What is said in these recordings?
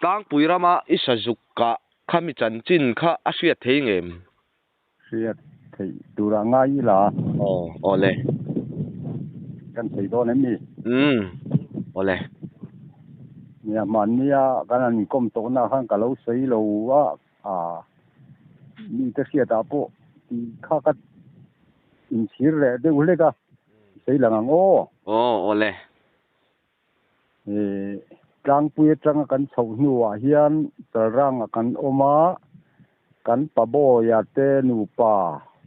tang puirama isazukka khami chanchin kha asriat theingem riat thei tura ngai la ole kan thei do nemi ole nia mania kan an kom to na han kalau sei lo wa ni ta sia ta po ti kha ka in sir le de ule ka sei lang o ole tlang pui tlang kan chho nuwa hian tarang kan oma kan pabo ya te nu pa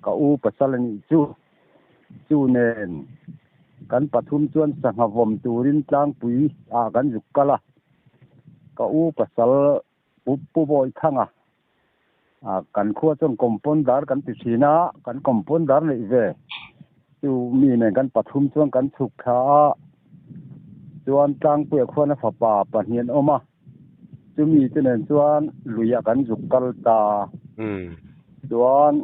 ka u pasalani chu nen kan pathum chuan sangavom turin tlang pui kan zukkala ka u pasal pu boy thanga kan khua chon compounder kan ti thina kan compounder nei ve chu mi ne kan pathum chuan kan chuk kha chuan tlang pui khona phapa pahnian oma chu mi te nen chuan luya kan zukkal ta chuan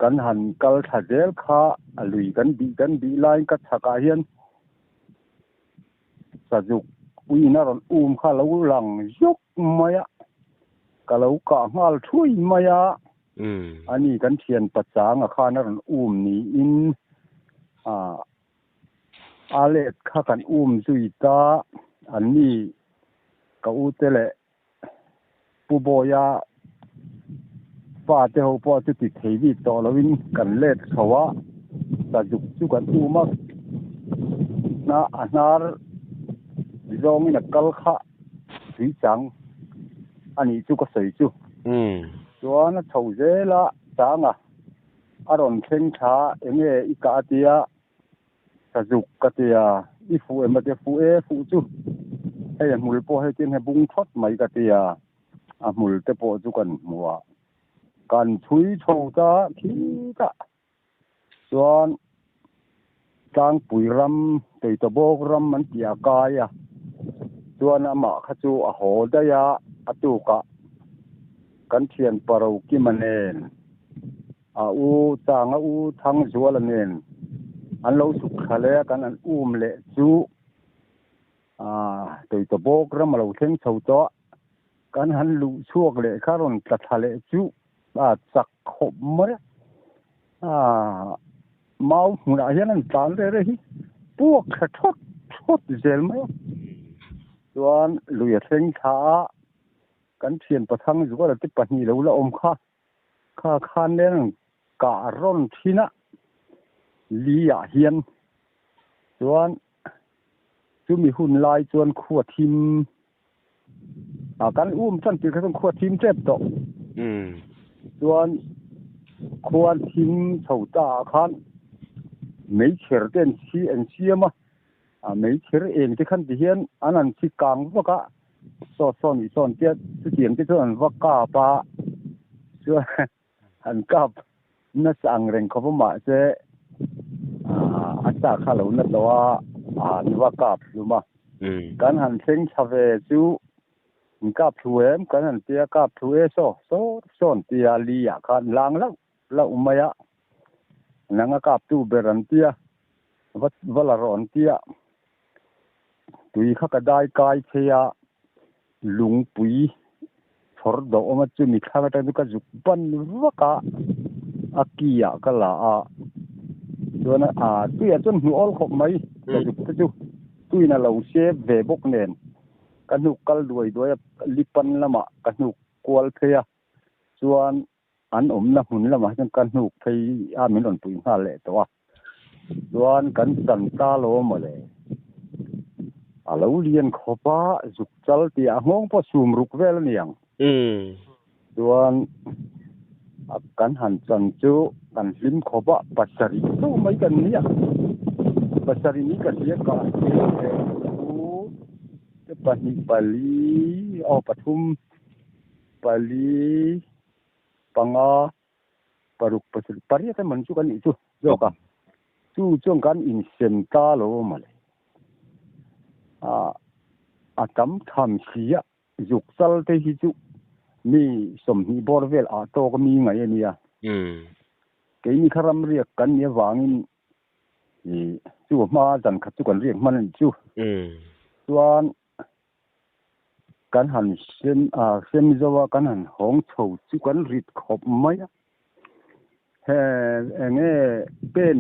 kan han kal thadel kha lui kan bi line ka thaka hian sajuk uina ron kha lo lang yok maya kalau ka ngal thui maya ani kan thian pachanga kha na ron ni in alet kha kan zuita ani ka u tele pu boya pa te ho po ti thei vi to lovin kan let khawa sajuk chu kan ma na anar zong in kal kha thui chang ani chu ka sei chu chuan thau zela changa aron thleng tha enge ika tia sajuk ka tia i fu emate fu chu hei mul po he tin he bung thot mai ka tia a mul te po chu kan muwa kan thui tho ta khi ka chuan tang pui ram tei to bok ram man tia kaya chuan ama kha chu a ho da ya atu ka kan thian paro ki manen u changa u thang zual anen an lo su khale kan an le chu tei to bok ram lo theng chho to kan han lu chuak le kharon tla thale chu chak khop mar mau huna hian an tlan re hi puak kha thot zel mai chuan luya theng tha kan thian pathang zuwa ti pahni lo la om kha khan len ka ron thina lia hian chuan chumi hun lai chuan khuwa thim kan chan ti kha khuwa thim tep to chuan khuwa thim chhota khan mấy khэр tên si en siama mấy khэр en cái khăn hiền anh ăn si càng vác cả son tiết tiền cái chỗ anh vác cả pa chưa anh cáp nó sang rèn không mà chứ anh ta khai lâu nó đó anh vác cáp luôn mà cái anh sinh về chú anh cáp thu em cái anh tia cáp thu em son tia lia khăn lang lâu mày á nanga kap tu beran tia valaron tia tui kha ka dai kai thea lung pui thor do oma chu mi kha ta du ka juk ban waka akia kala chona tuya chon hu ol khop mai ka juk chu tuina lo se ve bok nen kan hu kal duai lipan lama kan hu kwal thea chuan an na hun lama kan hu thei min on pui ha le to chuan kan san ta lo ma le alo lian khopa juk chal ti a ngong po sum ruk vel niang chuan kan han chan chu kan lim khopa pasari to mai kan nia pasari ni kan dia ka te pani pali o pathum pali panga paruk pasal paria kan man chu kan i chu jo ka chu chong kan in sem ta lo ma le tam tham sia juk sal te hi chu mi som hi bor vel to ko mi ngai ania ke ni kharam riak kan ne wangin chu ma jan khat chu kan riak man chu chuan kan han sem zawa kan han hong chho chu kan rit khop mai he enge pen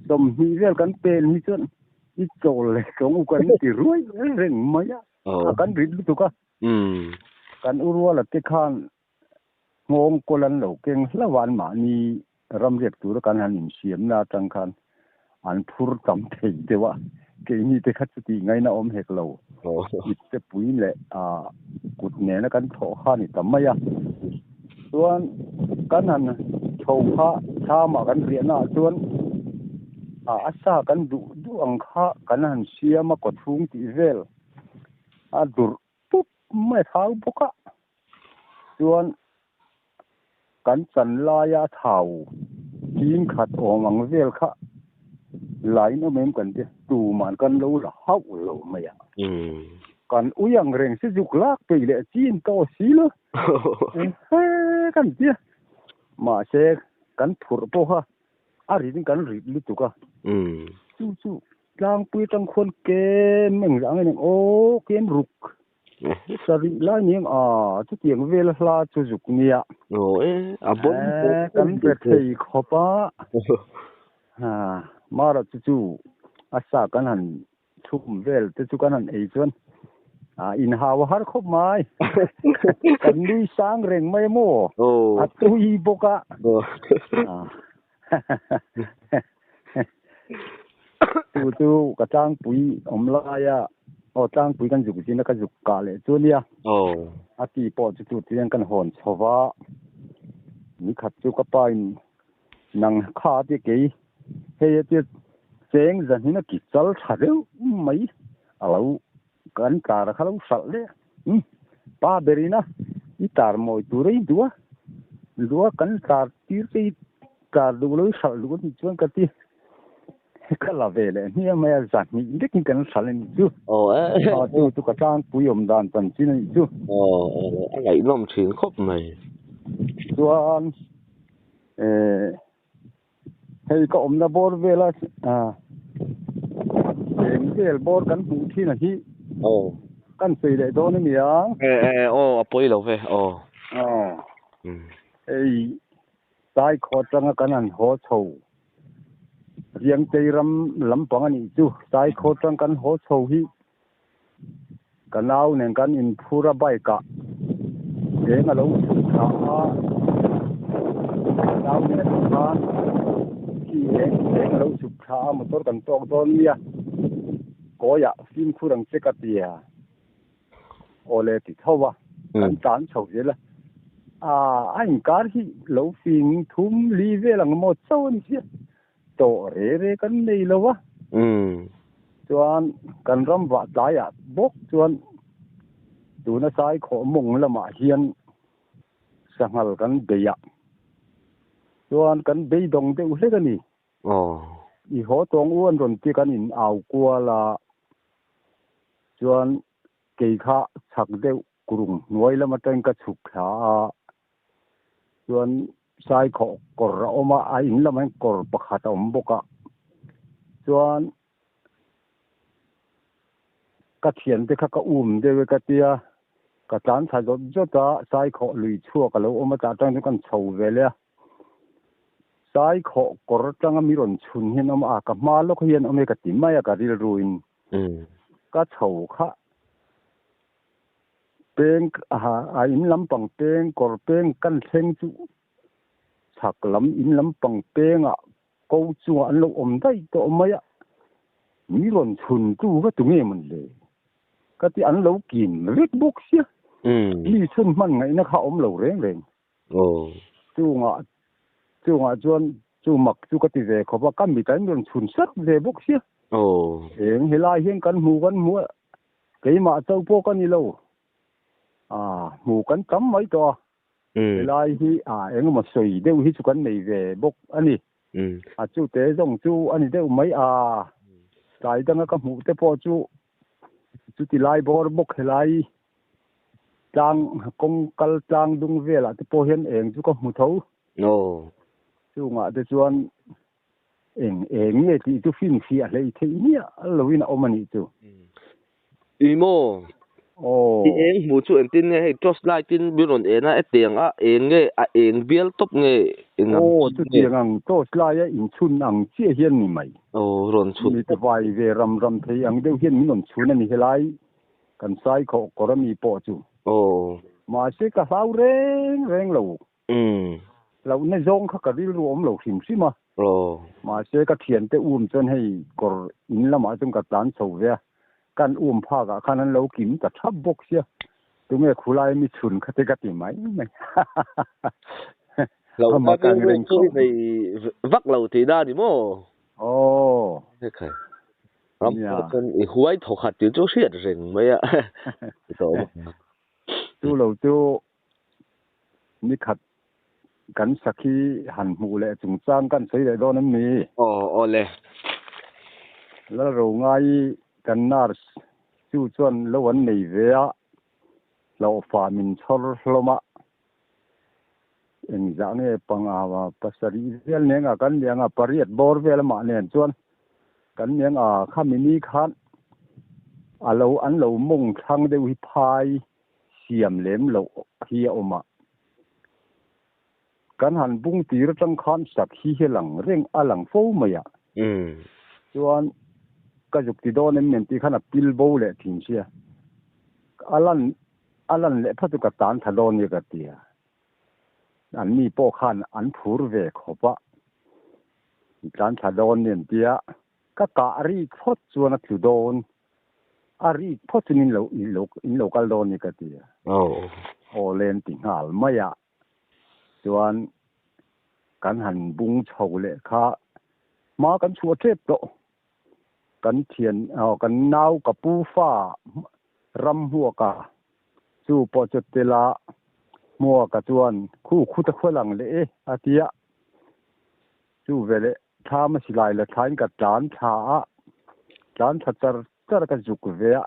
som hi vel kan pen hi chon i chol le kong kan ti ruai reng mai kan rit tu ka kan urwa la te khan ngong kolan lo keng hlawan ma ni ram riek tu kan han in siam na tang khan an phur tam thei dewa ke ni te khat ti ngai na om hek lo te pui le kut ne na kan tho kha ni tam maya tuan kan han tho kha tha ma kan ria na tuan asa kan du ang kha kan han siam ko thung ti vel dur pup mai thau boka tuan kan chan la ya thau tin khat ong ang vel kha lại nó mềm cần chứ tù mà cần lâu là hậu lâu mày ạ còn uyang rèn sẽ dục lắc tùy lệ chín to xí nữa cần chứ mà sẽ cần phur po ha ari cần rít lít tu cả chú lang pui tăng khuôn kem mình rằng này ô kem rục sari la niệm chú tiếng về là chú dục nia bốn cần phải thấy khó ba mà là chú asa kan han thum vel te chu kan han ei chuan in hawa har khop mai kan lui sang reng mai mo tui boka tu ka tang pui omla ya tang pui kan juk jin ka juk ka le chunia ati po chu tian kan hon chowa ni khat chu ka pain nang kha ti ke he ti cheng zan hina ki chal thadeu mai alo kan tar khalu sal le pa berina I tar moi turei dua kan tar tir ke tar du lo sal du ni chuan ka ti ka la ve le ni ma zan ni de kin kan sal ni chu tu ka tang puyom dan tan chin ni chu ngai lom chin khop mai chuan hay có ông na bor vela em vel bor kan hu thi na hi kan sei le do ni ya apoi lo ve ei tai kho tanga kan an ho chho riang tei ram lam pang ani chu tai kho tang kan ho chho hi kanau nen kan in phura bai ka e nga lo tha kanau nen ka ki e lo suk tha motor kan tok don ya ko ya sim khurang che ka tia ole ti thowa kan tan chho je la anh kar hi lo phim thum li ve lang mo chon chi to re kan nei lo wa chuan kan ram wa ta ya bok chuan tu na sai kho mong lama hian sangal kan be ya chuan kan be dong de u hle kan ni I ho tong uan ron ti kan in au kwa la chuan ke kha chak de kurung nuai lama teng ka chuk kha chuan sai kho kor oma a in lama kor pakhat om boka chuan ka thian te kha ka de we ka tia ka tan tha jota sai kho lui chua ka lo oma ta tang kan chho ve le sai kho kor tanga mi ron chun hin om ka ma lo hian ome ka ti mai ka ril ruin ka chho kha peng a in lam pang peng kor peng kan thleng chu chak lam in lam pang peng ko chu an lo om dai to maya mi ron chun tu ka tu nge man le ka ti an lo kin rik buk sia mi chun man ngai na kha om lo reng chu nga chuan chu mak chu ka ti ve kho ba kam mi kan ron chun sat ve buk sia eng helai hian kan mu ke ma chau po kan ni lo mu kan tam mai to helai hi eng ma soi de hi chu kan nei ve bok ani chu te jong chu ani de mai tai dang ka mu te po chu ti lai bor bok helai tang kong kal tang dung ve la te po hian eng chu ka mu tho chu nga de chuan eng nge ti tu fin fi a lei the ni a lo win omani chu imo ti eng mu chu en tin nge hei toss light tin biron ena e tiang a eng nge a eng bial top nge engam chu tiang ang toss light a in chun ang che hian ni mai ron chun mi ta vai ve ram thei ang deuh hian min on chun ani helai kan sai kho korami po chu mà sẽ cả sao reng lâu lâu này zong khác cái điều om lâu xìm xí mà sẽ cả thiền tế chân hay còn in là mà trong cái tán sầu về can pha cả khả năng lâu kiếm cả tháp bốc xia tụi nghe khu lai mi chun cái cái gì mấy lâu mà càng reng chú này vắt lâu thì đa đi mò thế cái lắm chân huay thổ hạt tiếng chỗ xiết reng mấy ạ chú lâu chú mi khátกันสักทีหันหูแหละจุงจ้างกันใช้ได้ดอนนั้นมีเลยแล้วเราง่ายกันน่าจู่จวนแล้ววันนี้เวียเราฝ่ามินชอร์ลมาเอ็งจากนี้ปังอาว่าภาษาอีเวียนเนี่ยกันเลี้ยงปริยัติบอร์เวลมาเนี่ยจวนกันเลี้ยงข้ามินีคันเราเรามุ่งทางเดวิพายเสียมเล็มเราเฮียออกมากันหันบุ้งตีรจังคันสักขี้หลังเร่งหลังโฟมอ่ะส่วนก็จุกติดโดนเนี่ยมันตีขนาดปิลโบเลยทิ้งเสียอันนั้นเลยพัดกับตานทะลอนเนี่ยก็เดียอันนี้พวกขันอันผูรเวกขบะตานทะลอนเนี่ยเดียก็การีพอดส่วนจุดโดนอารีพอดนินโลกัลโดนเนี่ยก็เดียเลนติงหาลไม่อะส่วนกันหันบุ้งเฉาเลยค่ะมากันชัวเทปโตกันเทียนกันนาวกับปูฟ้ารำหัวกะจู่ปอจดเตละมัวกะจวนคู่ตะขวังเลยอาทิยะจู่เวลถ้าไม่สิลายละท้ายกับจานชาจะกันจุกเวีย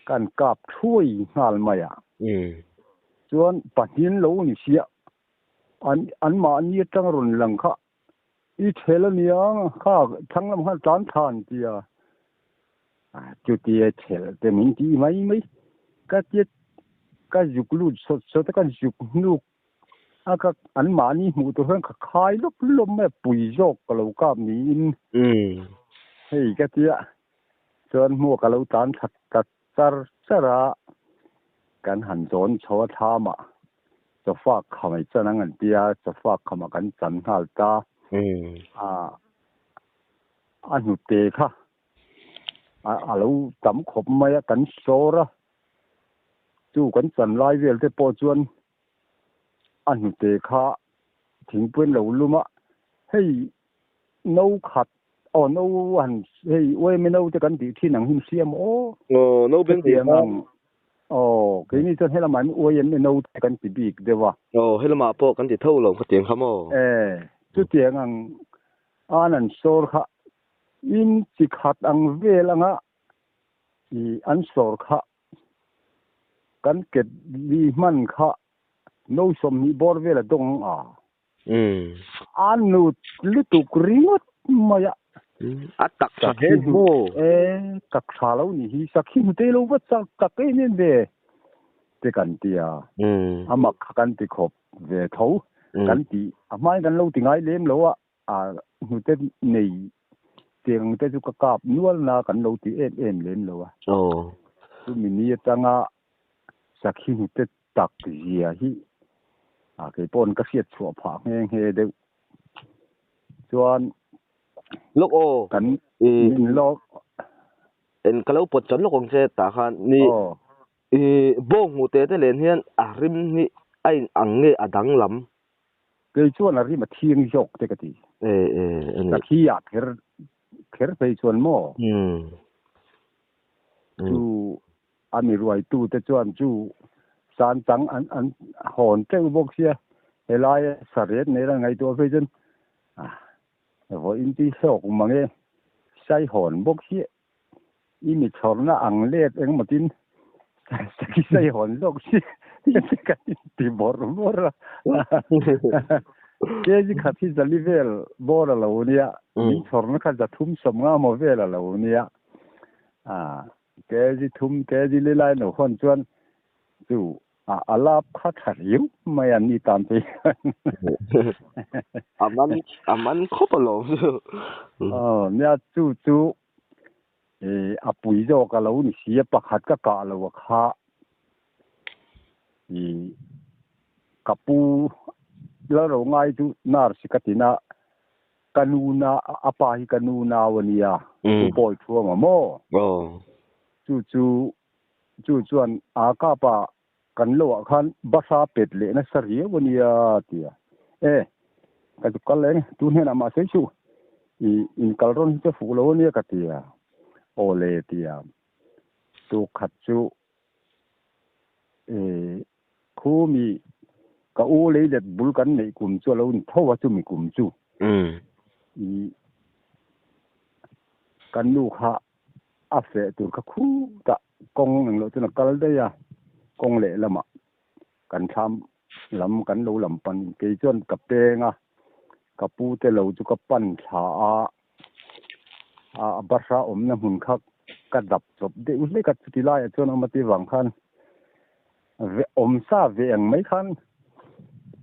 กันกับช่วยงานมาอ่ะส่วนปัจจุบันเรานี่เสียอันมาอันนี้จังรุนแรงค่ะอีเทลเนี่ยข้าทั้งลำพังจานทานเดียจุดเดียเทลแต่มินจีไม่ก็เจ็ดก็ยุกลูดสดก็ยุกลูกก็อันมานี่หมูตัวเพิ่งขายลมแม่ปุ๋ยโยกกับเราก็มีเฮ้ยก็เดียส่วนหัวกับเราจานถัดกับสระกันหันโจนชาวทามาจะฝากเขาไม่จะนั่งกันเดียจะฝากเขามากันจันทร์ตาอันหุเตะค่ะเราจำขบไม่กันโซระจู่กันจันไล่เวลที่ปอจวนอันหุเตะค่ะถึงเป็นเราลุมะให้นูขัดนูอันให้เว้ยไม่นูจะกันดีที่หนังหิมเสียมนูเป็นเสียงcái này cho hay là mấy ôi em nấu cái gì bị được không? Hay là mà po cái gì thâu lồng phát triển không? Chút tiếng anh sổ khá, in chỉ khát anh về là ngã, anh sổ khá, cái kết đi man khá, nấu xong đi bỏ về là đông anh nấu lít tục riết mà ya. Tắc sa hết mô tắc sa lâu nhi sa khi mute lâu vất sa tắc cái nên về thế cần thì mà cần thì khop về thấu cần thì mai cần lâu thì ngay lên lâu mute này tiền mute chú cặp nuôi là cần lâu thì em lên lâu chú mình đi tăng sa khi mute tắc gì hi cái bọn cái phiệt chùa phá nghe đều chọn lúcกันโลกก็เราปวดจนลูกของเจ้าตาขันนี่บ่งหูเตะเล่นเฮียนริมนี่ไอ้อังเงอดังลำเคยชวนอะไรมาเที่ยงยกเด็กทีแต่ที่อยากเห็นไปชวนหม้อจูอันนี้รวยตู้แต่ชวนจูสารจังอันหอนเจ้าบกเสียเฮลัยสารเนรไงตัวไปจนพออินที่สอกมังเอใช้หอนบกเสียอิมิชอร์น่ะอังเล็ดเองมาทิ้งใช้หอนบกเสียนี่กันที่บอร์ละเจ้าที่ขัดที่จะลิเวลบอร์ละวันนี้มิชอร์น่ะขัดจะทุ่มสมงามมาเวลละวันนี้ cái gì thum cái gì lấy lại nó hoàn toàn dù alap khát hiểu mà anh đi tạm thì aman khó bao lâu nha chú bùi cho cái lâu này xía bạc hạt cái cả lâu khá cặp bu lỡ rồi ngay chú nar sĩ cái tina kanuna apa hi kanuna wania chú bồi thua mà mò chú chuan ka pa kan lo khan basa pet le na saria wania tia ka tu kal le tu ne na ma se chu in kalron te fu lo nia ka tia ole tia tu khat chu khu mi ka u le le bul kan nei kum chu lo ni thowa chu mi kum chu kan nu kha a fe tu ka khu ta kong nang lo chu na kal de ya kong le lama kan tham lam kan lo lam pan ke chon ka pe nga ka pu te lo chu ka pan tha a barsa om na hun khak ka dap chop de u le ka ti la ya chon amati wang khan ve om sa ve ang mai khan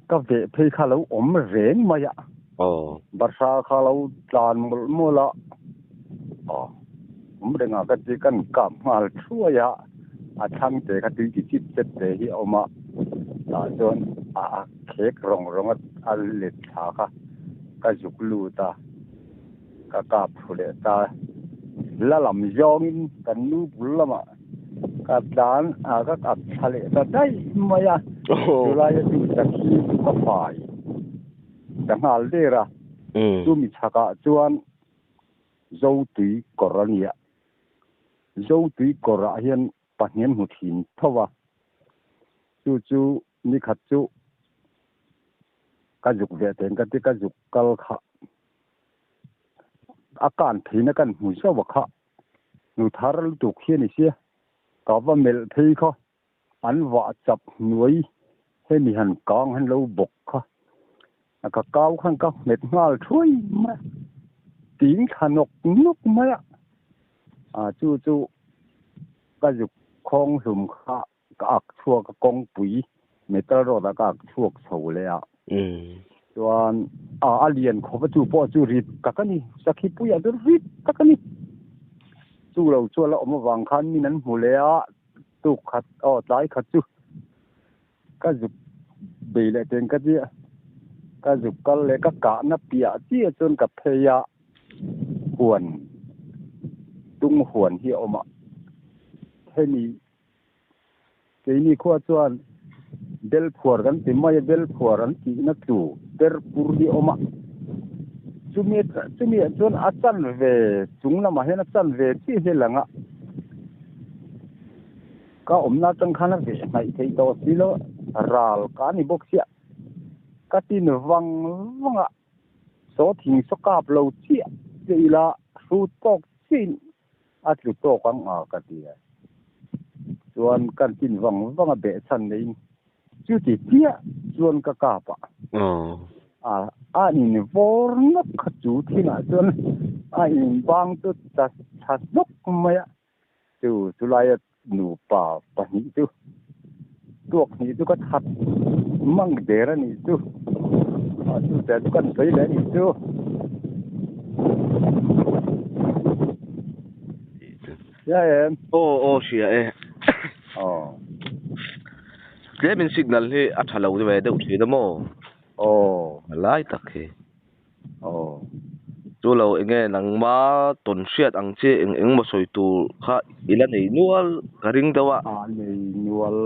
ka ve phei kha lo om reng ma ya barsa kha lo tlan mo la om de nga ka ti kan ka mal thua ya thang te ka ti ki chip set te hi oma ta chon khek rong a le tha ka juk lu ta ka phule ta la lam yong in kan nu bulama ka dan ka thale ta dai maya la ya tu ta ki ka pai dang al de ra tu mi chaka chuan zo tui korania zo tui kora hian pahnian mu thin thowa chu ni khat chu ka juk ve ten ka ti ka juk kal kha akan thina kan hu sa wa kha nu thar lu tu khian ni sia ka wa mel thei kho an wa chap nuai he mi han kang han lo bok kha ka kau khan ka met ngal thui ma tiếng khanok nuk ma chu ka juk khong hum kha ka ak chua ka kong pui metal ro da ka chuak chho le chuan alien kho pa chu po chu rit ka kani sakhi puya du rit ka kani chu lo chu la om wang khan min an hu le tu khat tlai khat chu ka juk be le ten ka ji ka juk kal le ka na pia chi chun ka pheya huan tung huan hi oma thế ni kho chuan bel phuar kan ti mai bel phuar an ti na tu ter pur di oma chumi chuan a chan ve chung lama hena chan ve chi he langa ka omna tang khana ve mai thei to silo ral ka ni bok sia ka tin wanga so thing so kap lo chi ila su tok chin a tu to kang ka ti chuan kan tin wanga be chan nei chu ti tia chuan ka pa in vor nak chu thina chuan in bang tu ta that nok maya tu lai nu pa ni tu tuok ni tu ka that mang de ra ni tu te tu kan sei le ni tu ya em xia cái mình signal hi a thalo de ve deuh thi da mo lai tak hi chu lo enge nang ma ton hriat ang che eng ma soi tu kha ila nei nual ka ring dawa nei nual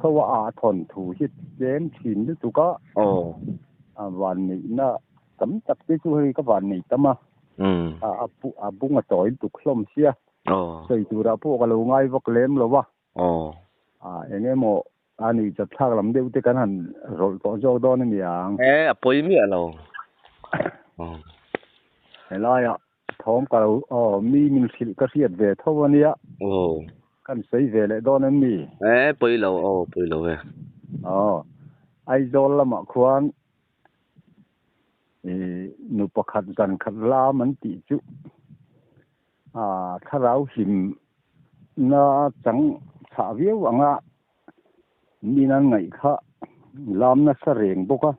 khawa thon thu hi chen thin tu ka van nei na tam tak te chu hi ka van nei tama bunga toy tu khlom sia sei tu ra po ka lo ngai vok lem lo wa enge mo ani chap thak lam deu te kan han rol to jo don ni yang apoi mi alo hello ya thom ka mi min sil ka riat ve thawania kan sei ve le don mi poi lo ai dol lama khuan nu pakhat kan khat la man ti chu tharau him na chẳng thả viếu ang a mi nan ngai kha lam na sa reng boka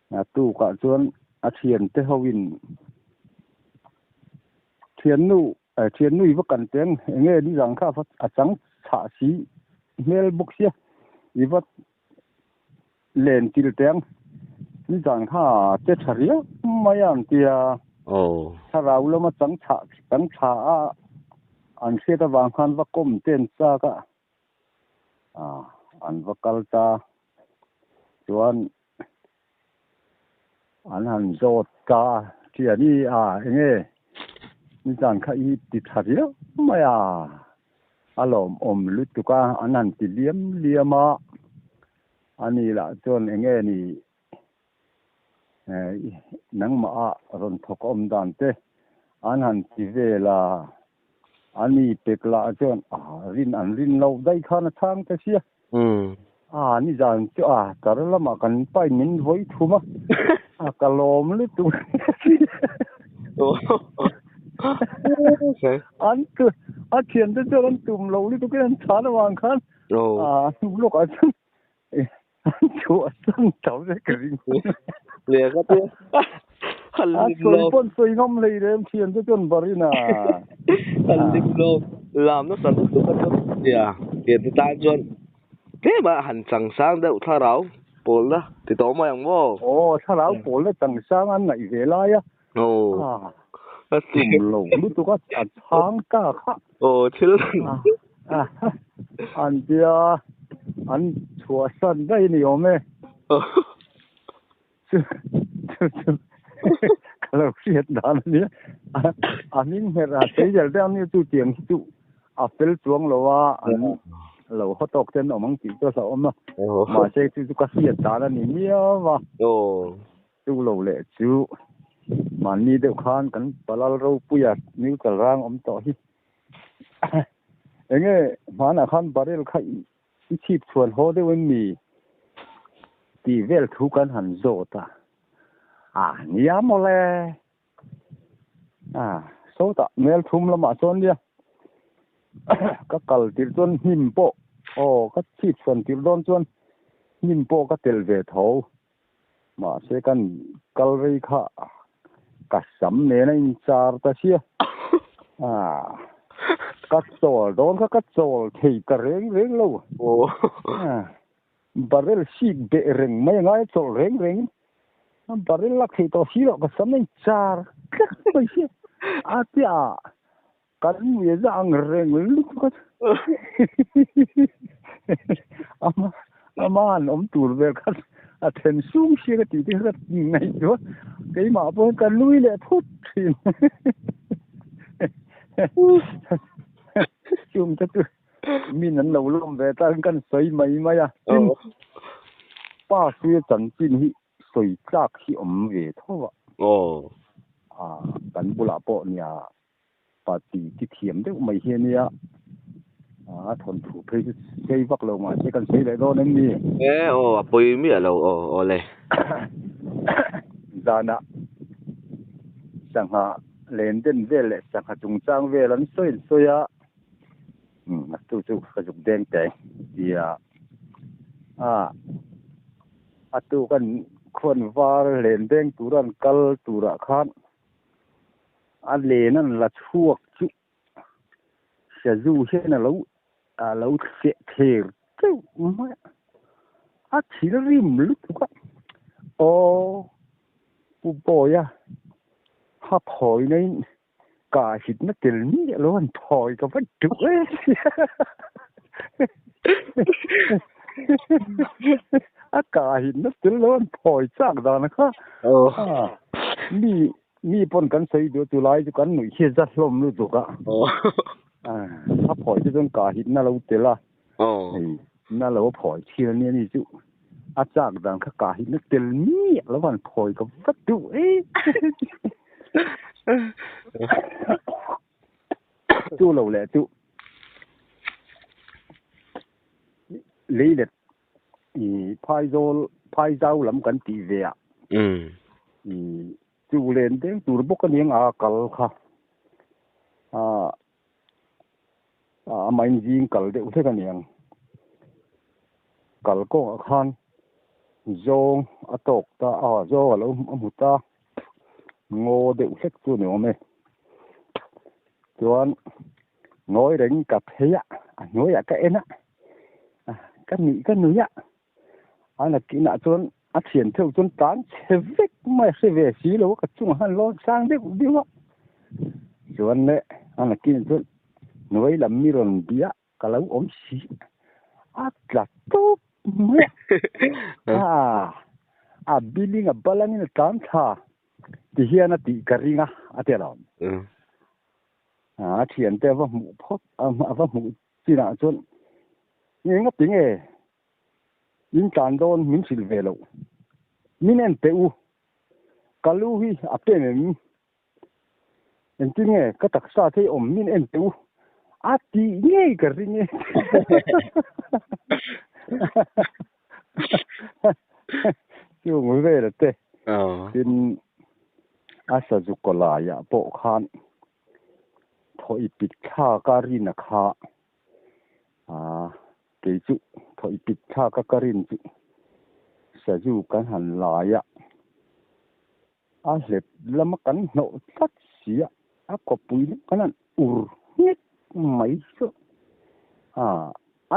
na tu ka chuan a thian te hoin thian nu i vakan teng nge ni jang kha a chang tha si mel buk sia i vat len til teng ni jang kha te tharia mayan tia tharau lo ma chang tha a an se ta wang khan va kom ten cha ka an vakal ta chuan an han zot ka tia ni nge ni jang kha i ti tharia maya alom lut tu ka an han ti liama ani la chuan nge ni nang ma a ron thok om dan te an han ti vela ani pekla chuan rin lo dai khana thang te sia ni jang chu tarlama kan pai min voi thuma kalom lu tu an tu a thian te chuan tum lo lu tu kan thana wang khan lok a chu chu sang chau se kring le ka te halim lo pon soi ngom lei rem thian te chuan barina halim lo lam nó san tu ka ya tiền tu ta chuan thế mà hẳn chẳng sang đâu tha ráo bồn đó thì tổ mà yang vô tha ráo bồn đó chẳng sang ăn này về lại á tùm lồng lúc tôi có tháng cả khác chứ anh kia anh chùa sân đây nhiều mê kalau lihat dan ni amin hera tejal dan ni tu tiang tu apel tuang lawa lo hotok ten omang ti to sa oma ma se tu ka siat dan ni mia wa tu lo le chu man ni de khan kan palal ro puya ni kal rang om to hi enge mana khan barel khai i chip chuan ho de wen mi ti vel thu kan han zo ta nia mole số ta mel thum la ma chon dia ka kal tir chon him po ka chip chuan tir don chuan him po ka tel ve tho ma se kan kal rei kha ka sam ne na in char ta sia ka chol don ka chol thei ka reng lo barel sik be reng mai ngai chol reng barel la thei to si lo ka sam nei char mai sia tia kan ye ang reng lu ka aman om tur vel ka then sum si ka ti ka ngai do cái mà bố cần lui lại phút thì chung cho tôi mình ăn lâu lắm về ta cần sấy mấy à ba suy chân chín hi sấy chắc hi về thôi cần bù lạ bộ nhà bà tỷ thì thiểm đấy mấy hiền nha thôn thủ phải xây vắc lâu mà sẽ cần xây lại đó nên đi bồi mi lâu lệ ra nè chẳng hạn lên đến về lại chẳng hạn trung trang về lắm xôi á tu cái dụng đen tệ thì tu kan khuôn var lên đến tu ran kal tu ra khan lên là chuộc chú sẽ du thế là lâu sẽ thiệt chứ mà chỉ là rim lúc quá bố ya ha phổi này cả hít nó tiền ní luôn phổi có vấn chủ ấy cả hít nó tiền luôn phổi chắc đó nó khác mi pon kan sei do tu lai ju kan nui che za hlom lu tu ka ha phổi chứ don cả hít nó lâu tiền la nó lâu phổi chi ni ni ju chắc rằng cả hít nó tiền ní luôn phổi có vấn chủ ấy chú lâu lệ chú lý lịch phai dâu lắm cần tì về chú lên đến chú bốc cái miếng cල් kha mình riêng cẩn đều thế cái niệm cẩn có khăn dòng tộc ta dòng là một ta ngô đều hết tu nữa mày chuan ngồi đánh cà phê ngồi cái em cái mỹ cái núi là kỹ năng chuan thiền theo chuan tán chế vết mà sẽ về xí lâu cái chung han lo sang đấy cũng biết chuan này là kỹ năng chuan ngồi làm mi rồi bia cái lâu ốm xí là tốt billing balang ni tan tha ti hian ti karinga ate ram thian te va mu phot va mu chi na chon ni nga ting e in tan don min sil velo min en teu kalu hi ape men en ting e ka tak sa the om min en teu ti nge karinge chưa mới về được thế tin asa jukola ya bộ khan thôi bịt kha karin kha cái chú thôi bịt kha karin chú sa ju kan han la ya lep lama kan no sat sia ko pui kan ur net mai so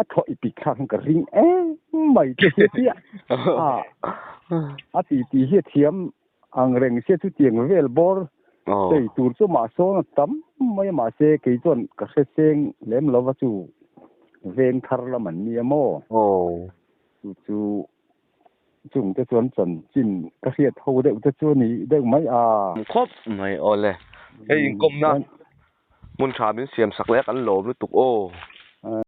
thôi bị khang cái ring mày cái gì tí hiện thiam ang reng xe tu tiếng về bor đây tour số mà số tấm mấy mà xe cái chọn cái xe sen lem lo vật chủ ven thar là mình nia mo chú chúng ta chọn chọn chín cái xe thâu đấy ta chọn ní đấy mấy khóc mày ole cái công na muốn trả bên xiêm sắc lẽ ăn lỗ với tục